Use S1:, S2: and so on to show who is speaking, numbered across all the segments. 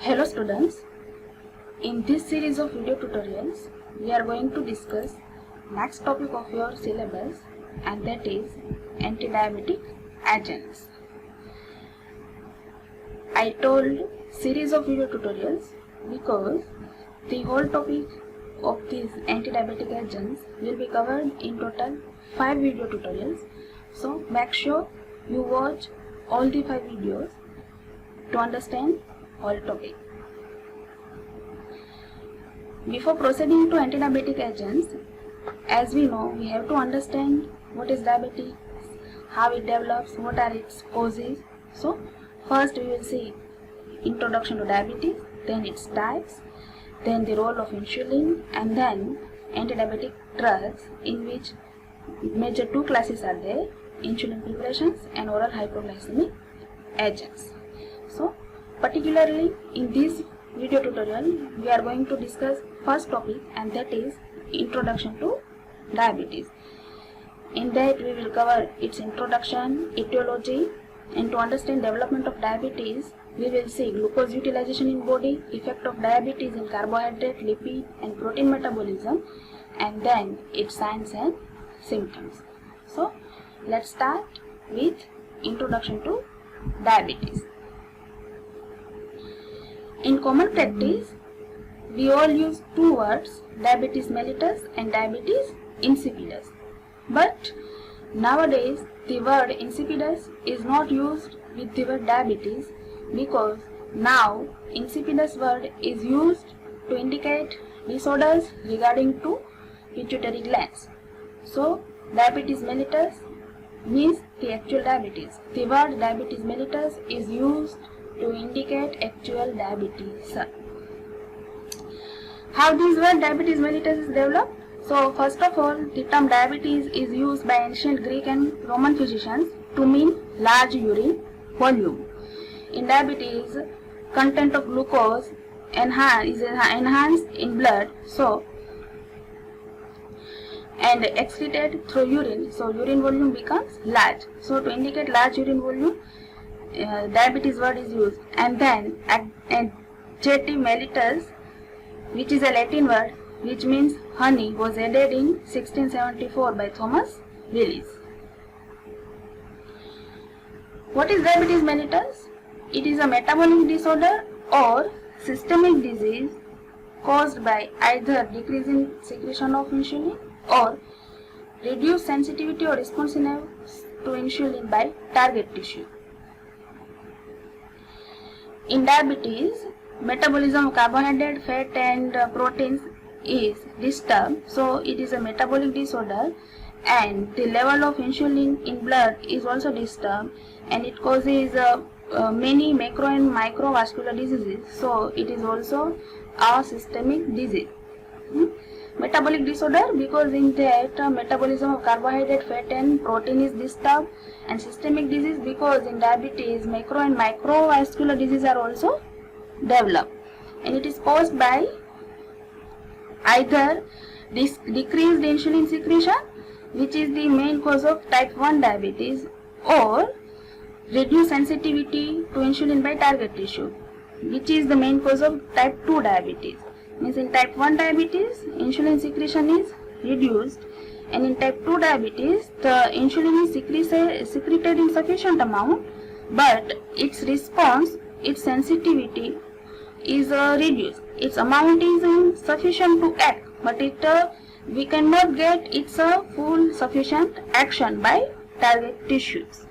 S1: Hello students, in this series of video tutorials, we are going to discuss next topic of your syllabus, and that is antidiabetic agents. I told series of video tutorials because the whole topic of these antidiabetic agents will be covered in total 5 video tutorials. So make sure you watch all the 5 videos to understand whole topic. Before proceeding to antidiabetic agents, as we know, we have to understand what is diabetes, how it develops, what are its causes. So first we will see introduction to diabetes, then its types, then the role of insulin, and then antidiabetic drugs, in which major 2 classes are there: insulin preparations and oral hypoglycemic agents. So particularly in this video tutorial, we are going to discuss first topic, and that is introduction to diabetes. In that we will cover its introduction, etiology, and to understand development of diabetes, we will see glucose utilization in body, effect of diabetes in carbohydrate, lipid, and protein metabolism, and then its signs and symptoms. So let's start with introduction to diabetes. In common practice, we all use 2 words, diabetes mellitus and diabetes insipidus. But nowadays, the word insipidus is not used with the word diabetes, because now insipidus word is used to indicate disorders regarding to pituitary glands. So diabetes mellitus means the actual diabetes. The word diabetes mellitus is used to indicate actual diabetes. How this word diabetes mellitus is developed? So first of all, the term diabetes is used by ancient Greek and Roman physicians to mean large urine volume. In diabetes, content of glucose is enhanced in blood, and excreted through urine, so urine volume becomes large. So to indicate large urine volume, diabetes word is used. And then adjective mellitus, which is a Latin word which means honey, was added in 1674 by Thomas Willis. What is diabetes mellitus? It is a metabolic disorder or systemic disease caused by either decrease in secretion of insulin or reduced sensitivity or responsiveness to insulin by target tissue. In diabetes, metabolism of carbohydrate, fat, and proteins is disturbed, so it is a metabolic disorder, and the level of insulin in blood is also disturbed, and it causes many macro and microvascular diseases, so it is also a systemic disease. Metabolic disorder because in that metabolism of carbohydrate, fat, and protein is disturbed, and systemic disease because in diabetes macro and microvascular diseases are also developed, and it is caused by either decreased insulin secretion, which is the main cause of type 1 diabetes, or reduced sensitivity to insulin by target tissue, which is the main cause of type 2 diabetes. Means in type 1 diabetes, insulin secretion is reduced, and in type 2 diabetes, the insulin is secreted in sufficient amount, but its response, its sensitivity is reduced. Its amount is insufficient to act, but we cannot get its full sufficient action by target tissues.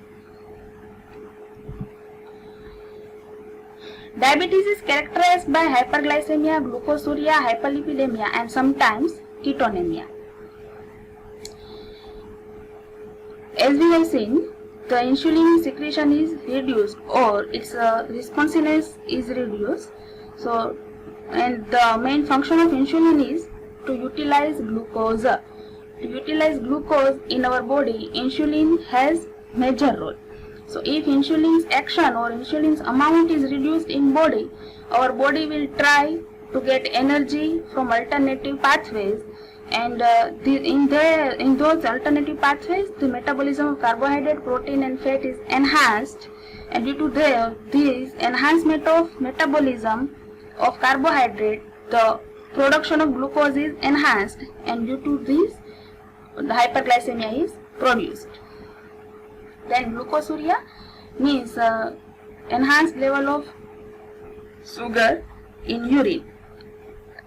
S1: Diabetes is characterized by hyperglycemia, glucosuria, hyperlipidemia, and sometimes ketonemia. As we have seen, the insulin secretion is reduced or its responsiveness is reduced. So, and the main function of insulin is to utilize glucose. To utilize glucose in our body, insulin has major role. So if insulin's action or insulin's amount is reduced in body, our body will try to get energy from alternative pathways, and in those alternative pathways, the metabolism of carbohydrate, protein, and fat is enhanced, and due to this enhancement of metabolism, of carbohydrate, the production of glucose is enhanced, and due to this, the hyperglycemia is produced. Then glucosuria means enhanced level of sugar in urine.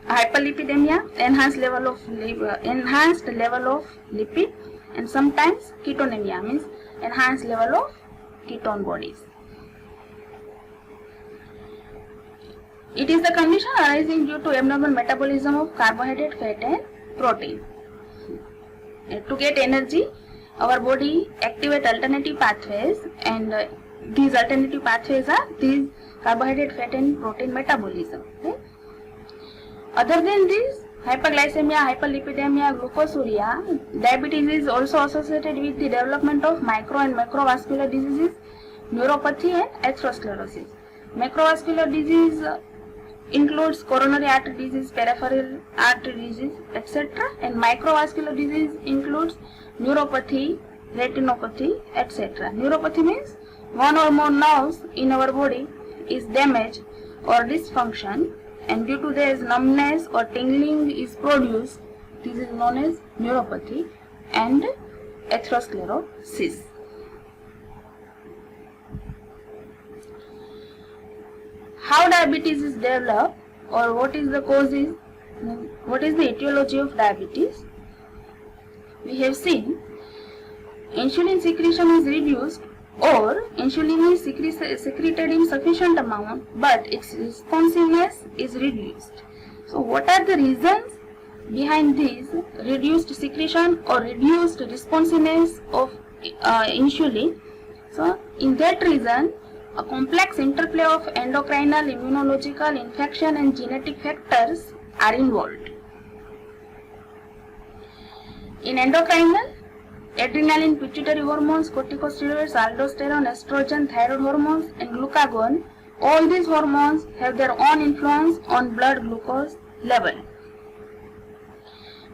S1: Hyperlipidemia, enhanced level of lipid, and sometimes ketonemia means enhanced level of ketone bodies. It is the condition arising due to abnormal metabolism of carbohydrate, fat and protein. To get energy, our body activate alternative pathways, and these alternative pathways are these carbohydrate, fat and protein metabolism. Okay? Other than this, hyperglycemia, hyperlipidemia, glucosuria, diabetes is also associated with the development of micro and macrovascular diseases, neuropathy and atherosclerosis. Macrovascular disease includes coronary artery disease, peripheral artery disease, etc. And microvascular disease includes neuropathy, retinopathy, etc. Neuropathy means one or more nerves in our body is damaged or dysfunction, and due to this numbness or tingling is produced. This is known as neuropathy. And atherosclerosis. How diabetes is developed, or what is the causes, what is the etiology of diabetes? We have seen insulin secretion is reduced, or insulin is secreted in sufficient amount, but its responsiveness is reduced. So what are the reasons behind this reduced secretion or reduced responsiveness of insulin? So in that reason, a complex interplay of endocrinal, immunological, infection and genetic factors are involved. In endocrinal, adrenaline, pituitary hormones, corticosteroids, aldosterone, estrogen, thyroid hormones and glucagon, all these hormones have their own influence on blood glucose level.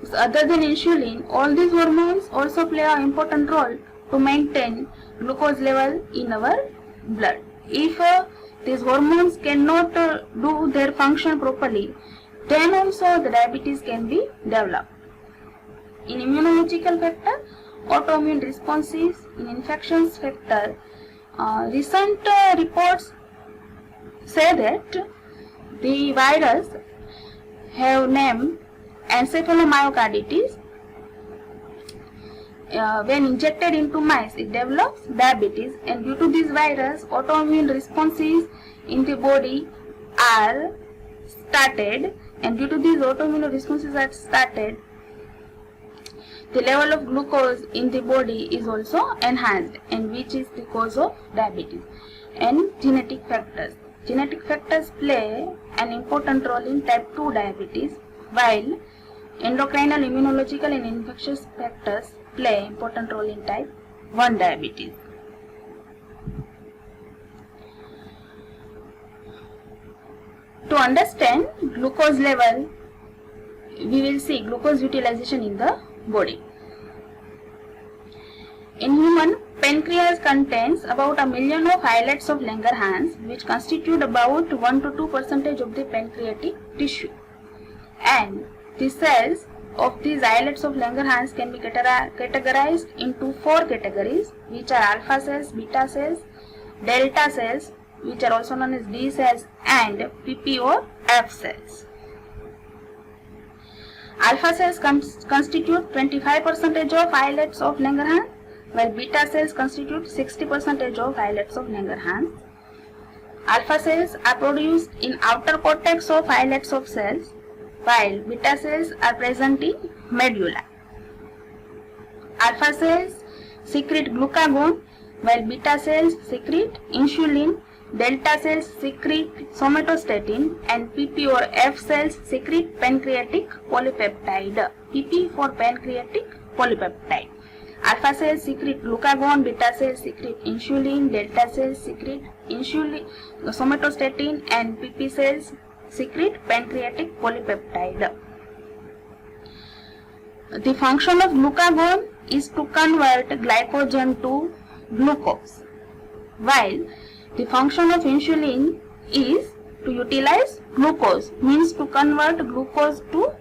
S1: So other than insulin, all these hormones also play an important role to maintain glucose level in our blood. If these hormones cannot do their function properly, then also the diabetes can be developed. In immunological factor, autoimmune responses, in infections factor, recent reports say that the virus have named encephalomyocarditis. When injected into mice, it develops diabetes, and due to this virus, autoimmune responses in the body are started, and due to these autoimmune responses are started, the level of glucose in the body is also enhanced, and which is the cause of diabetes. And genetic factors. Genetic factors play an important role in type 2 diabetes, while endocrinal, immunological and infectious factors play important role in type 1 diabetes. To understand glucose level, we will see glucose utilization in the body. In human, pancreas contains about 1 million of islets of Langerhans, which constitute about 1 to 2% of the pancreatic tissue. And the cells of these islets of Langerhans can be categorized into 4 categories, which are alpha cells, beta cells, delta cells, which are also known as D cells, and PP or F cells. Alpha cells constitute 25% of islets of Langerhans, while beta cells constitute 60% of islets of Langerhans. Alpha cells are produced in outer cortex of islets of cells, while beta cells are present in medulla. Alpha cells secrete glucagon, while beta cells secrete insulin, delta cells secrete somatostatin, and PP or F cells secrete pancreatic polypeptide. PP for pancreatic polypeptide. Alpha cells secrete glucagon, beta cells secrete insulin, delta cells secrete insulin, somatostatin, and PP cells secrete pancreatic polypeptide. The function of glucagon is to convert glycogen to glucose, while the function of insulin is to utilize glucose, means to convert glucose to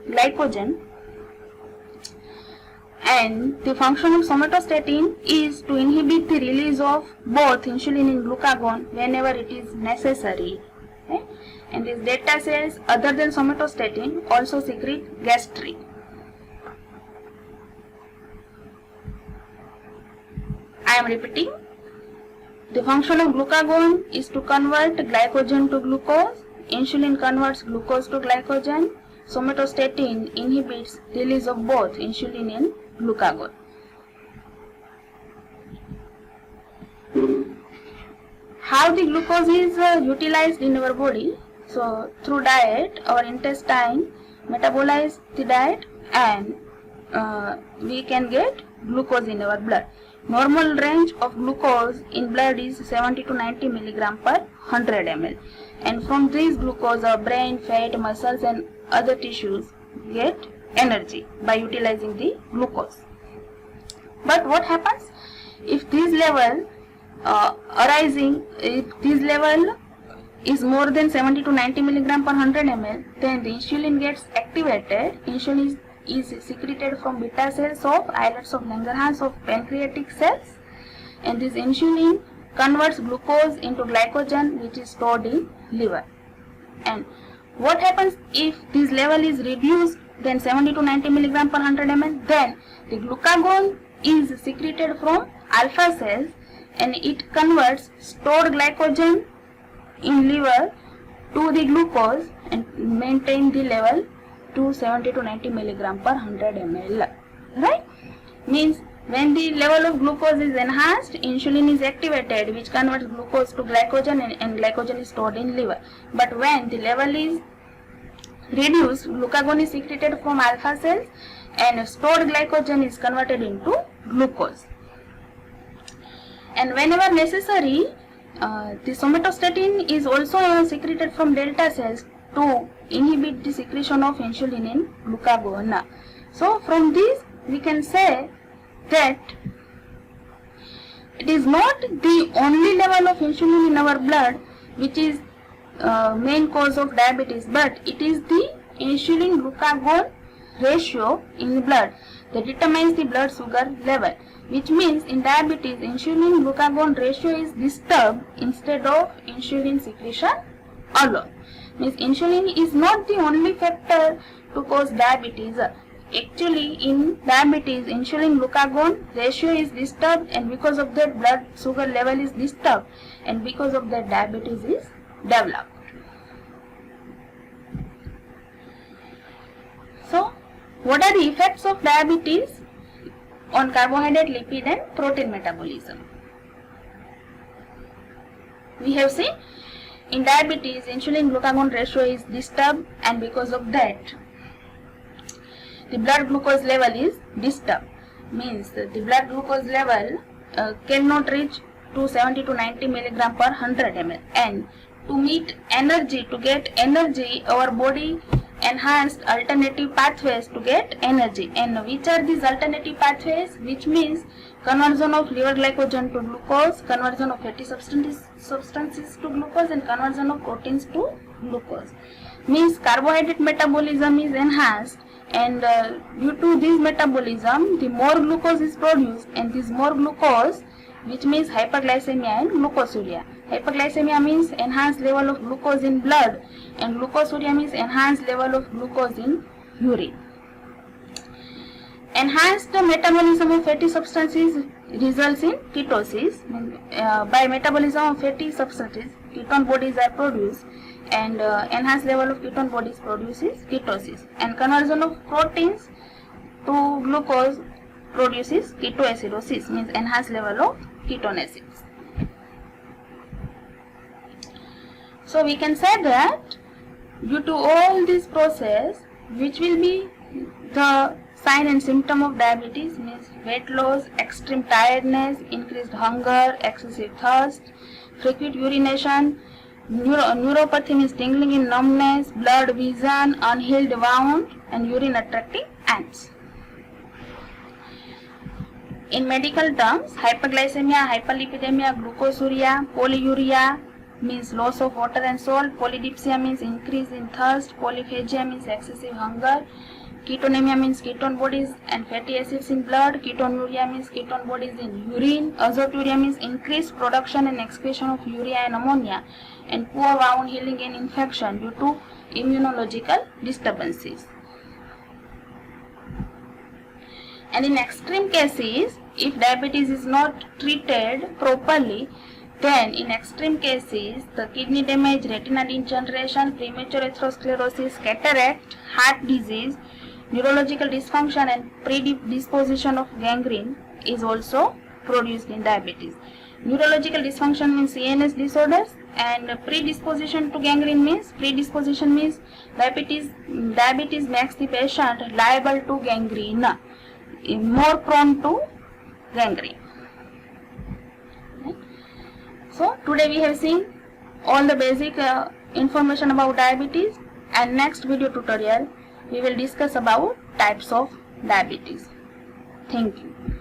S1: glycogen. And the function of somatostatin is to inhibit the release of both insulin and glucagon whenever it is necessary. Okay? And these delta cells other than somatostatin also secrete gastrin. I am repeating. The function of glucagon is to convert glycogen to glucose. Insulin converts glucose to glycogen. Somatostatin inhibits release of both insulin and glucagon. How the glucose is utilized in our body? So through diet, our intestine metabolize the diet and we can get glucose in our blood. Normal range of glucose in blood is 70 to 90 milligram per 100 ml. And from this glucose, our brain, fat, muscles and other tissues get energy by utilizing the glucose. But what happens if this level if this level is more than 70 to 90 milligram per 100 ml, then the insulin gets activated. Insulin is secreted from beta cells of islets of Langerhans of pancreatic cells, and this insulin converts glucose into glycogen, which is stored in liver. And what happens if this level is reduced than 70 to 90 milligram per 100 ml? Then the glucagon is secreted from alpha cells and it converts stored glycogen in liver to the glucose and maintain the level to 70 to 90 milligram per 100 ml. Right? Means when the level of glucose is enhanced, insulin is activated, which converts glucose to glycogen and glycogen is stored in liver. But when the level is reduced, glucagon is secreted from alpha cells and stored glycogen is converted into glucose. And whenever necessary, the somatostatin is also secreted from delta cells to inhibit the secretion of insulin and glucagon. So from this we can say that it is not the only level of insulin in our blood which is main cause of diabetes, but it is the insulin glucagon ratio in the blood that determines the blood sugar level, which means in diabetes insulin glucagon ratio is disturbed instead of insulin secretion alone. Means insulin is not the only factor to cause diabetes. Actually in diabetes insulin glucagon ratio is disturbed, and because of that blood sugar level is disturbed, and because of that diabetes is developed. So what are the effects of diabetes on carbohydrate, lipid and protein metabolism? We have seen in diabetes insulin glucagon ratio is disturbed, and because of that the blood glucose level is disturbed. Means the blood glucose level cannot reach to 70 to 90 milligram per 100 ml, and to meet energy, to get energy, our body enhanced alternative pathways to get energy. And which are these alternative pathways? Which means conversion of liver glycogen to glucose, conversion of fatty substances to glucose, and conversion of proteins to glucose. Means carbohydrate metabolism is enhanced, and due to this metabolism the more glucose is produced, and this more glucose, which means hyperglycemia and glucosuria. Hyperglycemia means enhanced level of glucose in blood, and glucosuria means enhanced level of glucose in urine. Enhanced metabolism of fatty substances results in ketosis. By metabolism of fatty substances, ketone bodies are produced, and enhanced level of ketone bodies produces ketosis. And conversion of proteins to glucose produces ketoacidosis, means enhanced level of ketone acids. So we can say that due to all this process, which will be the sign and symptom of diabetes, means weight loss, extreme tiredness, increased hunger, excessive thirst, frequent urination, neuropathy means tingling in numbness, blurred vision, unhealed wound, and urine attracting ants. In medical terms, hyperglycemia, hyperlipidemia, glucosuria, polyuria, means loss of water and salt. Polydipsia means increase in thirst. Polyphagia means excessive hunger. Ketonemia means ketone bodies and fatty acids in blood. Ketonuria means ketone bodies in urine. Azoturia means increased production and excretion of urea and ammonia, and poor wound healing and infection due to immunological disturbances. And in extreme cases, if diabetes is not treated properly, then in extreme cases, the kidney damage, retinal degeneration, premature atherosclerosis, cataract, heart disease, neurological dysfunction and predisposition of gangrene is also produced in diabetes. Neurological dysfunction means CNS disorders, and predisposition to gangrene means diabetes makes the patient liable to gangrene, more prone to gangrene. So today we have seen all the basic information about diabetes, and next video tutorial we will discuss about types of diabetes. Thank you.